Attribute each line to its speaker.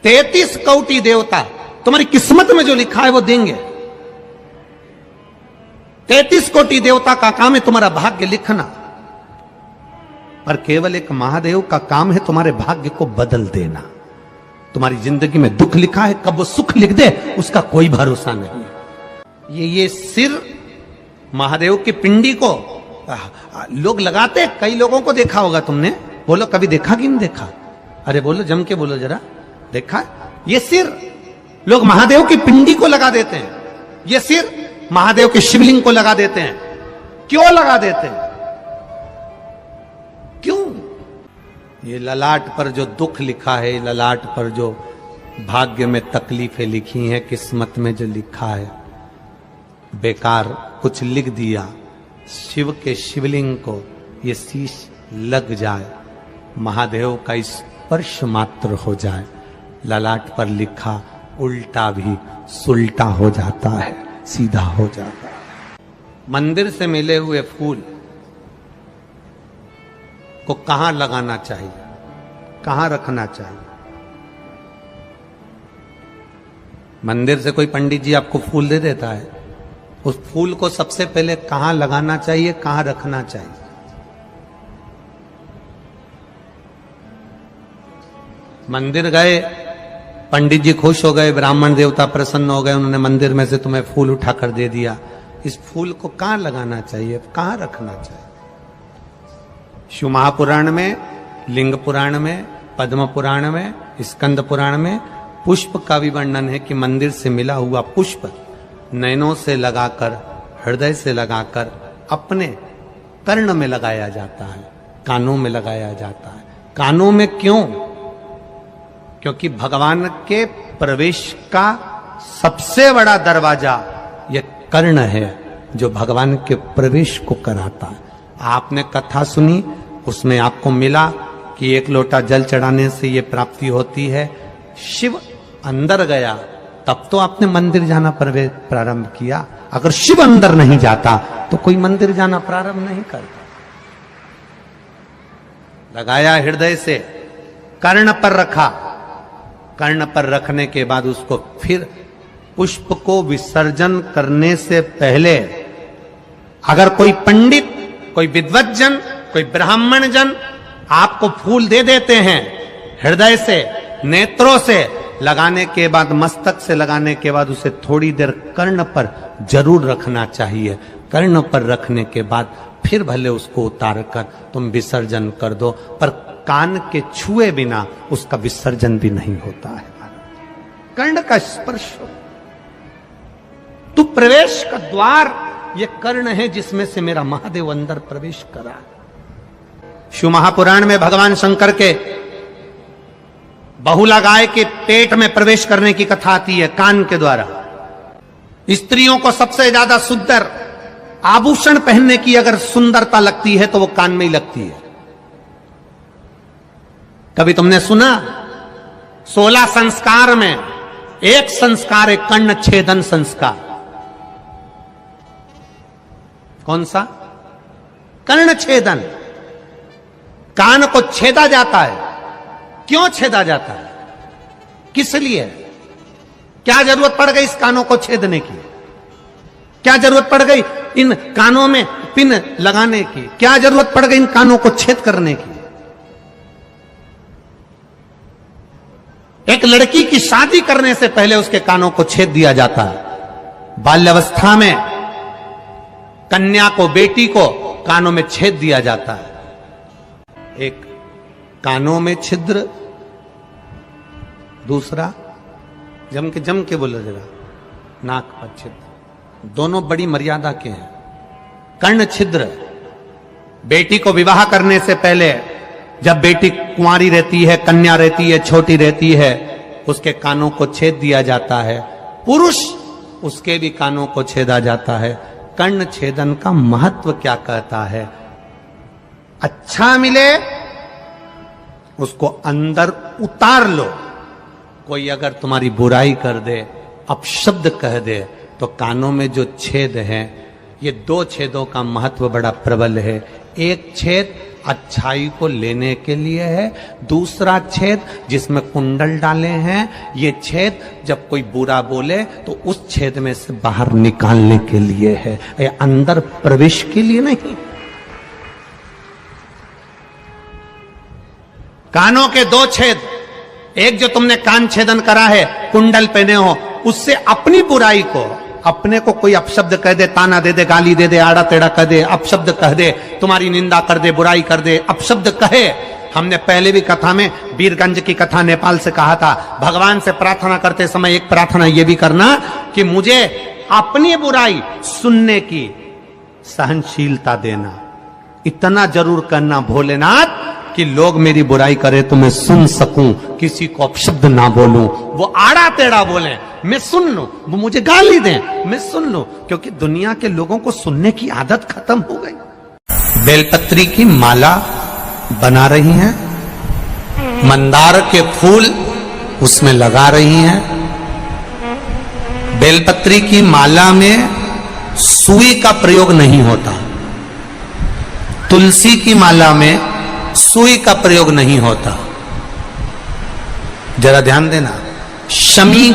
Speaker 1: 33 कोटि देवता तुम्हारी किस्मत में जो लिखा है वो देंगे। 33 कोटि देवता का काम है तुम्हारा भाग्य लिखना, पर केवल एक महादेव का काम है तुम्हारे भाग्य को बदल देना। तुम्हारी जिंदगी में दुख लिखा है, कब वो सुख लिख दे उसका कोई भरोसा नहीं। ये सिर महादेव की पिंडी को लोग लगाते, कई लोगों को देखा होगा तुमने, बोलो कभी देखा कि नहीं देखा? अरे बोलो, जम के बोलो जरा, देखा? ये सिर लोग महादेव की पिंडी को लगा देते हैं, ये सिर महादेव के शिवलिंग को लगा देते हैं। क्यों लगा देते हैं? क्यों? ये ललाट पर जो दुख लिखा है, ललाट पर जो भाग्य में तकलीफें लिखी हैं, किस्मत में जो लिखा है, बेकार कुछ लिख दिया, शिव के शिवलिंग को ये शीश लग जाए, महादेव का स्पर्श मात्र हो जाए, ललाट पर लिखा उल्टा भी सुल्टा हो जाता है, सीधा हो जाता है। मंदिर से मिले हुए फूल को कहां लगाना चाहिए, कहां रखना चाहिए? मंदिर से कोई पंडित जी आपको फूल दे देता है, उस फूल को सबसे पहले कहां लगाना चाहिए, कहां रखना चाहिए? मंदिर गए, पंडित जी खुश हो गए, ब्राह्मण देवता प्रसन्न हो गए, उन्होंने मंदिर में से तुम्हें फूल उठाकर दे दिया, इस फूल को कहां लगाना चाहिए, कहां रखना चाहिए? शिव महापुराण में, लिंग पुराण में, पद्म पुराण में, स्कंद पुराण में पुष्प का भी वर्णन है कि मंदिर से मिला हुआ पुष्प नैनों से लगाकर, हृदय से लगाकर अपने कर्ण में लगाया जाता है, कानों में लगाया जाता है। कानों में क्यों? क्योंकि भगवान के प्रवेश का सबसे बड़ा दरवाजा यह कर्ण है, जो भगवान के प्रवेश को कराता है। आपने कथा सुनी, उसमें आपको मिला कि एक लोटा जल चढ़ाने से यह प्राप्ति होती है। शिव अंदर गया तब तो आपने मंदिर जाना प्रारंभ किया। अगर शिव अंदर नहीं जाता तो कोई मंदिर जाना प्रारंभ नहीं करता। लगाया हृदय से, कर्ण पर रखा, कर्ण पर रखने के बाद उसको फिर पुष्प को विसर्जन करने से पहले अगर कोई पंडित, कोई विद्वज्जन, कोई ब्राह्मण जन आपको फूल दे देते हैं, हृदय से, नेत्रों से लगाने के बाद, मस्तक से लगाने के बाद उसे थोड़ी देर कर्ण पर जरूर रखना चाहिए। कर्ण पर रखने के बाद फिर भले उसको उतार कर तुम विसर्जन कर दो, पर कान के छुए बिना उसका विसर्जन भी नहीं होता है। कर्ण का स्पर्श हो तो प्रवेश का द्वार ये कर्ण है, जिसमें से मेरा महादेव अंदर प्रवेश करा। शिव महापुराण में भगवान शंकर के बहुला गाय के पेट में प्रवेश करने की कथा आती है, कान के द्वारा। स्त्रियों को सबसे ज्यादा सुंदर आभूषण पहनने की अगर सुंदरता लगती है तो वो कान में ही लगती है। कभी तुमने सुना? 16 संस्कार में एक संस्कार है कर्ण छेदन संस्कार। कौन सा? कर्ण छेदन। कान को छेदा जाता है। क्यों छेदा जाता है? किस लिए? क्या जरूरत पड़ गई इस कानों को छेदने की? क्या जरूरत पड़ गई इन कानों में पिन लगाने की? क्या जरूरत पड़ गई इन कानों को छेद करने की? एक लड़की की शादी करने से पहले उसके कानों को छेद दिया जाता है। बाल्यावस्था में कन्या को, बेटी को कानों में छेद दिया जाता है। एक कानों में छिद्र, दूसरा जम के बोलो जरा, नाक पर छिद्र। दोनों बड़ी मर्यादा के हैं। कर्ण छिद्र, बेटी को विवाह करने से पहले जब बेटी कुंवारी रहती है, कन्या रहती है, छोटी रहती है, उसके कानों को छेद दिया जाता है। पुरुष, उसके भी कानों को छेदा जाता है। कर्ण छेदन का महत्व क्या कहता है? अच्छा मिले उसको अंदर उतार लो। कोई अगर तुम्हारी बुराई कर दे, अपशब्द कह दे, तो कानों में जो छेद है, ये 2 छेदों का महत्व बड़ा प्रबल है। एक छेद अच्छाई को लेने के लिए है, दूसरा छेद जिसमें कुंडल डाले हैं, ये छेद जब कोई बुरा बोले तो उस छेद में से बाहर निकालने के लिए है, ये अंदर प्रवेश के लिए नहीं। कानों के दो छेद, एक जो तुमने कान छेदन करा है, कुंडल पहने हो, उससे अपनी बुराई को, अपने को कोई अपशब्द कह दे, ताना दे दे, गाली दे दे, आड़ा टेढ़ा कह दे, अपशब्द कह दे, तुम्हारी निंदा कर दे, बुराई कर दे, अपशब्द कहे। हमने पहले भी कथा में वीरगंज की कथा नेपाल से कहा था, भगवान से प्रार्थना करते समय एक प्रार्थना ये भी करना कि मुझे अपनी बुराई सुनने की सहनशीलता देना। इतना जरूर करना भोलेनाथ कि लोग मेरी बुराई करे तो मैं सुन सकूं, किसी को अपशब्द ना बोलूं, वो आड़ा टेढ़ा बोले मैं सुन लूं, वो मुझे गाली दें मैं सुन लूं, क्योंकि दुनिया के लोगों को सुनने की आदत खत्म हो गई। बेलपत्री की माला बना रही हैं, मंदार के फूल उसमें लगा रही हैं। बेलपत्री की माला में सुई का प्रयोग नहीं होता, तुलसी की माला में सुई का प्रयोग नहीं होता। जरा ध्यान देना, शमी